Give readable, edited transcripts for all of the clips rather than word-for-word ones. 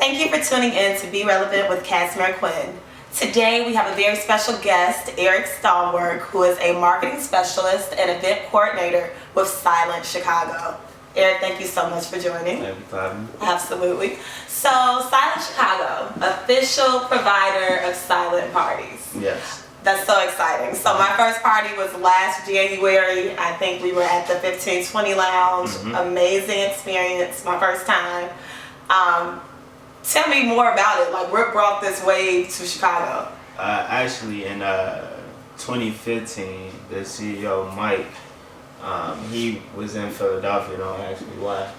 Thank you for tuning in to Be Relevant with Casimir Quinn. Today we have a very special guest, Eric Stallworth, who is a marketing specialist and event coordinator with Silent Chicago. Eric, thank you so much for joining. Thank you for having me. Absolutely. So, Silent Chicago, official provider of silent parties. Yes. That's so exciting. So my first party was last January. I think we were at the 1520 Lounge. Amazing experience, my first time. Tell me more about it. Like, what brought this wave to Chicago? Actually, in 2015, the CEO, Mike, he was in Philadelphia. Don't ask me why.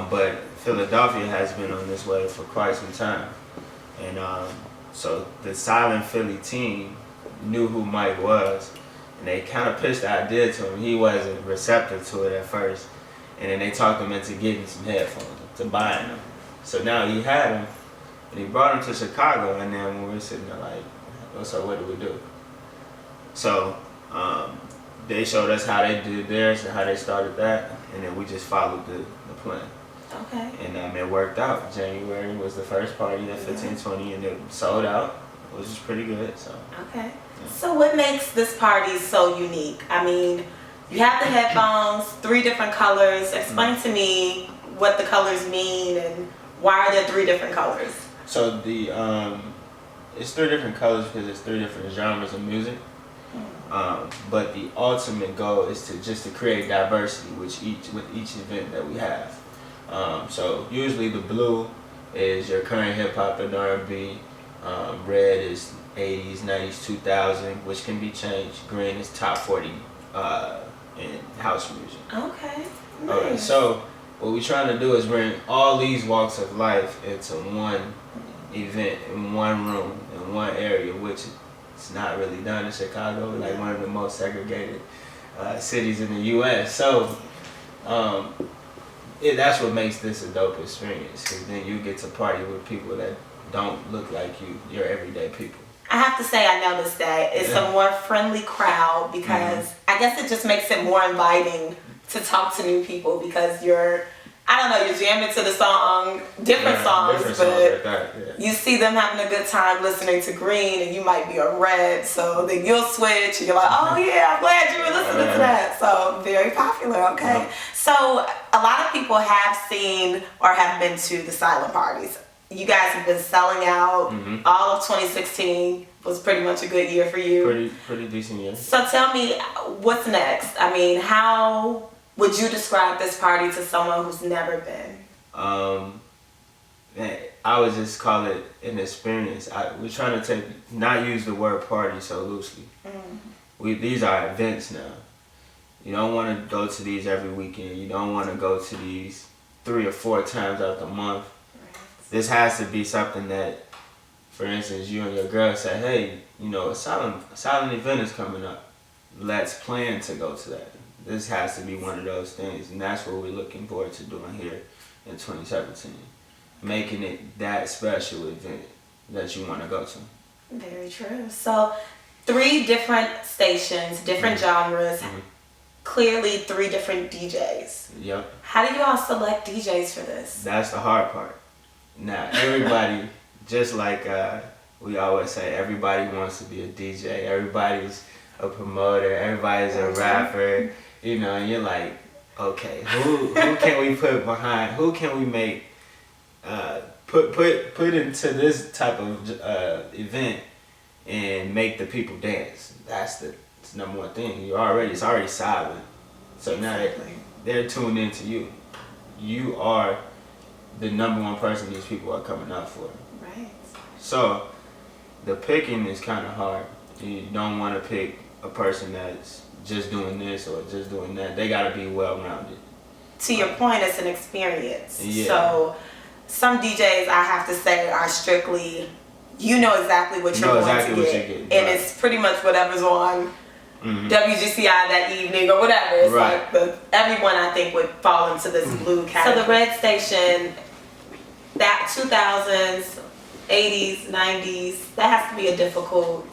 But Philadelphia has been on this wave for quite some time. And so the Silent Philly team knew who Mike was, and they kind of pitched the idea to him. He wasn't receptive to it at first, and then they talked him into getting some headphones, to buying them. So now he had them, and he brought them to Chicago, and then when we were sitting there like, oh, so what do we do? So they showed us how they did theirs and how they started that, and then we just followed the plan. Okay. And it worked out. January was the first party at 1520, and it sold out, which is pretty good. So. Okay. So what makes this party so unique? I mean, you have the headphones, 3 different colors. Explain to me what the colors mean and why are there 3 different colors? So the it's 3 different colors because it's 3 different genres of music. But the ultimate goal is to create diversity with each event that we have. So usually the blue is your current hip hop and R&B. Red is 80s, 90s, 2000, which can be changed. Green is top 40 in house music. Okay. Nice. Alright, so what we're trying to do is bring all these walks of life into one event, in one room, in one area, which is not really done in Chicago, like one of the most segregated cities in the U.S. So that's what makes this a dope experience, because then you get to party with people that don't look like you, your everyday people. I have to say I noticed that it's a more friendly crowd because I guess it just makes it more inviting to talk to new people because you're jamming to the song, different songs, but like you see them having a good time listening to Green and you might be on Red, so then you'll switch and you're like, oh yeah, I'm glad you were listening to that. So very popular, okay. So a lot of people have seen or have been to the silent parties. You guys have been selling out. All of 2016 was pretty much a good year for you. Pretty decent year. So tell me, what's next? I mean, how would you describe this party to someone who's never been? I would just call it an experience. We're trying to not use the word party so loosely. These are events now. You don't want to go to these every weekend. You don't want to go to these 3 or 4 times out the month. This has to be something that, for instance, you and your girl say, hey, a silent event is coming up. Let's plan to go to that. This has to be one of those things, and that's what we're looking forward to doing here in 2017. Making it that special event that you want to go to. Very true. So 3 different stations, different genres, clearly 3 different DJs. Yep. How do you all select DJs for this? That's the hard part. Now, everybody, just like we always say, everybody wants to be a DJ. Everybody's a promoter. Everybody's a rapper. And you're like, okay, who can we put behind? Who can we make put into this type of event and make the people dance? That's the number one thing. It's already silent. So now they're tuned into you. You are the number one person these people are coming out for. Right. So the picking is kind of hard. You don't want to pick a person that's just doing this or just doing that. They got to be well-rounded. To your point, it's an experience. Yeah. So some DJs, I have to say, are strictly, you know exactly what you're going to get. And it's pretty much whatever's on WGCI that evening or whatever. It's like everyone, I think, would fall into this blue category. So the Red Station, that 2000s, 80s, 90s, that has to be a difficult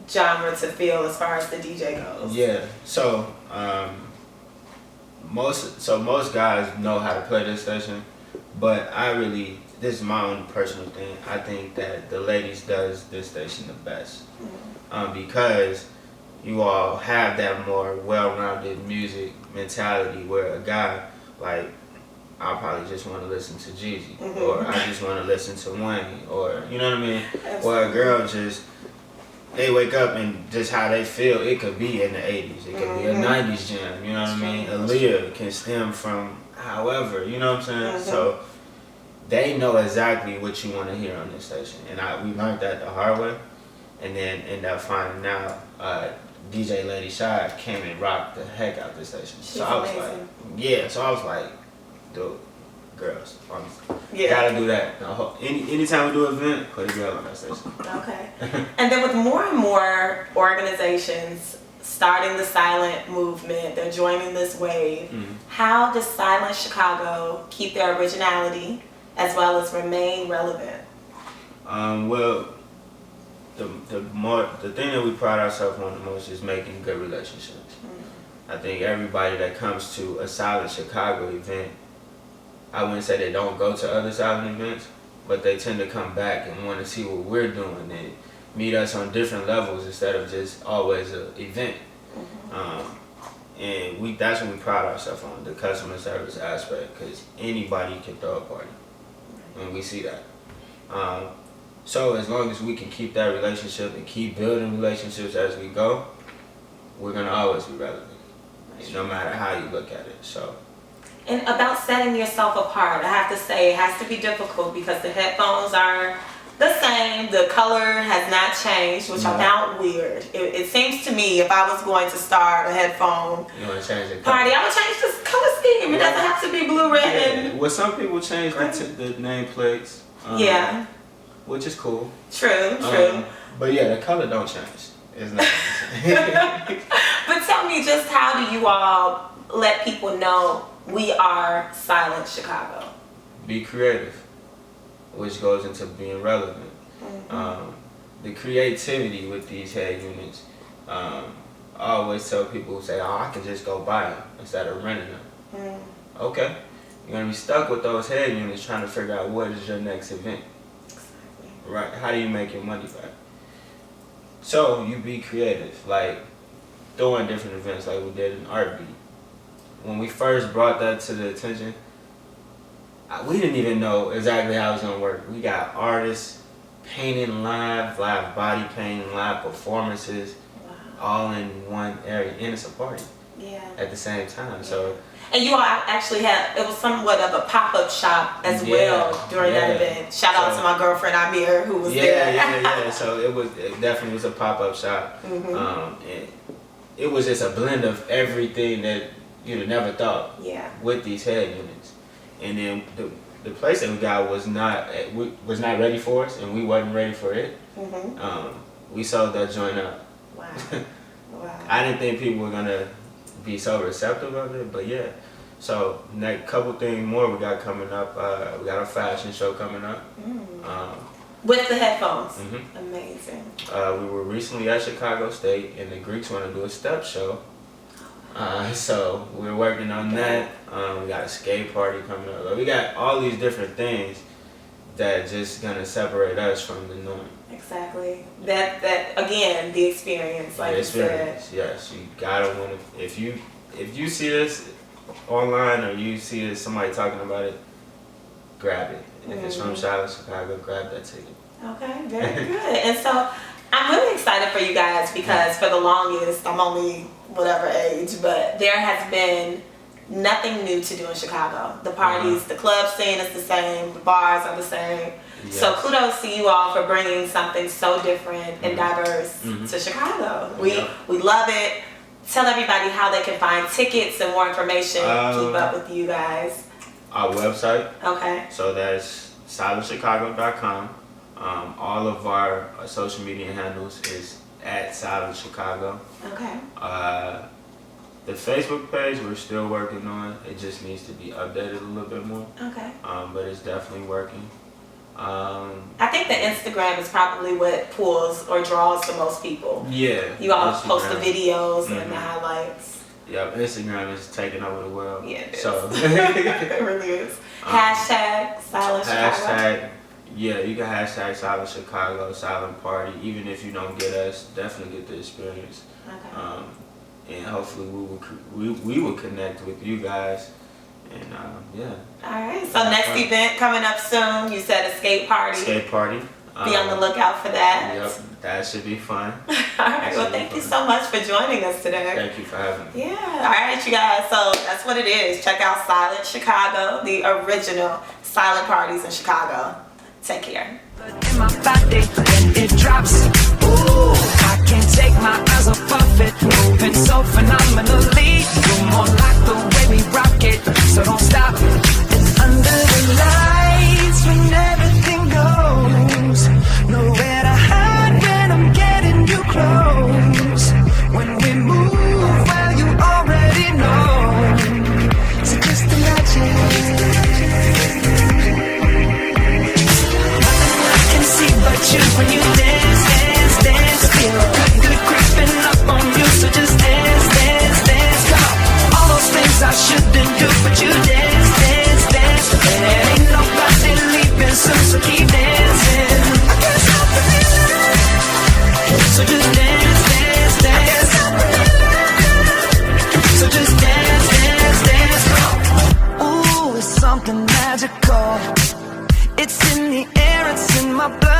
genre to feel as far as the DJ goes. Yeah. So most guys know how to play this station, but this is my own personal thing. I think that the ladies does this station the best, because you all have that more well-rounded music mentality where a guy, like, I probably just want to listen to Jeezy, or I just want to listen to Wayne, or, you know what I mean? Or a girl just, they wake up and just how they feel, it could be in the 80s, it could be a 90s jam, you know what I mean? Aaliyah can stem from however, you know what I'm saying? So they know exactly what you want to hear on this station, and we learned that the hard way, and then end up finding out DJ Lady Shy came and rocked the heck out this station. So I was like, so I was like, dude, girls, gotta do that. Anytime we do an event, put a girl on that station. Okay. And then with more and more organizations starting the silent movement, they're joining this wave, how does Silent Chicago keep their originality as well as remain relevant? Well, the thing that we pride ourselves on the most is making good relationships. I think everybody that comes to a Silent Chicago event, I wouldn't say they don't go to other silent events, but they tend to come back and want to see what we're doing and meet us on different levels instead of just always an event. And that's what we pride ourselves on, the customer service aspect, because anybody can throw a party, and we see that. So as long as we can keep that relationship and keep building relationships as we go, we're going to always be relevant, no matter how you look at it. So. And about setting yourself apart, I have to say it has to be difficult because the headphones are the same, the color has not changed, which I found weird. It seems to me if I was going to start a headphone party, I would change this color scheme. It doesn't have to be blue, red, and... Well, some people change the nameplates. Which is cool. True. But yeah, the color don't change. It's not. But tell me, just how do you all let people know we are Silent Chicago? Be creative, which goes into being relevant. The creativity with these head units. I always tell people who say, "Oh, I can just go buy them instead of renting them." Okay, you're gonna be stuck with those head units trying to figure out what is your next event. Right? How do you make your money back? So you be creative, like throwing different events like we did in Art Beat. When we first brought that to the attention, we didn't even know exactly how it was gonna work. We got artists painting live body painting, live performances, all in one area, and it's a party. At the same time. So. And you all actually had, it was somewhat of a pop-up shop as well during that event. Shout out to my girlfriend Amir who was there. So it definitely was a pop-up shop. And it was just a blend of everything that you'd have never thought with these head units. And then the place that we got was not ready for us, and we wasn't ready for it. We sold that joint up. Wow. I didn't think people were gonna be so receptive of it, but yeah. So next couple things more we got coming up. We got a fashion show coming up. With the headphones. Amazing. We were recently at Chicago State, and the Greeks want to do a step show. So we're working on that. We got a skate party coming up. We got all these different things that just gonna separate us from the norm. Exactly. That again, the experience, like you said. Yes, you gotta want to. If you see this online or you see somebody talking about it, grab it. If it's from Chicago, grab that ticket. Okay, very good. And so I'm really excited for you guys because for the longest, I'm only whatever age, but there has been nothing new to do in Chicago. The parties, the club scene is the same, the bars are the same. Yes. So kudos to you all for bringing something so different and diverse to Chicago. We love it. Tell everybody how they can find tickets and more information, keep up with you guys. Our website. Okay. So that's silentchicago.com. All of our social media handles is at Silent Chicago. Okay. The Facebook page we're still working on. It just needs to be updated a little bit more. Okay. But it's definitely working. I think the Instagram is probably what pulls or draws the most people. Yeah. You all post the videos and the highlights. Yep, Instagram is taking over the world. Yeah, it is. So it really is. Hashtag Silent Chicago. Hashtag, yeah, you can hashtag Silent Chicago, Silent Party. Even if you don't get us, definitely get the experience. Okay. And hopefully we will connect with you guys. And yeah. All right. So next event coming up soon. You said a skate party. Skate party. Be on the lookout for that. Yep, that should be fun. All right. Well, thank you so much for joining us today. Thank you for having me. Yeah. All right, you guys. So that's what it is. Check out Silent Chicago, the original silent parties in Chicago. Take care. In my body when it drops, ooh, I can't take my eyes off of it. Moving so phenomenally. You're more like the way we rock it, so don't stop. It's under the lights when everything goes. Nowhere to hide when I'm getting you close. When we move, well, you already know. So just imagine. But you, when you dance, dance, dance, feel good creeping up on you. So just dance, dance, dance, come on. All those things I shouldn't do, but you dance, dance, dance. There ain't nobody leaving soon, so keep dancing. I can't stop the feeling. So just dance, dance, dance. I can't stop the feeling. So just dance, dance, dance, come on. Ooh, it's something magical. It's in the air, it's in my blood.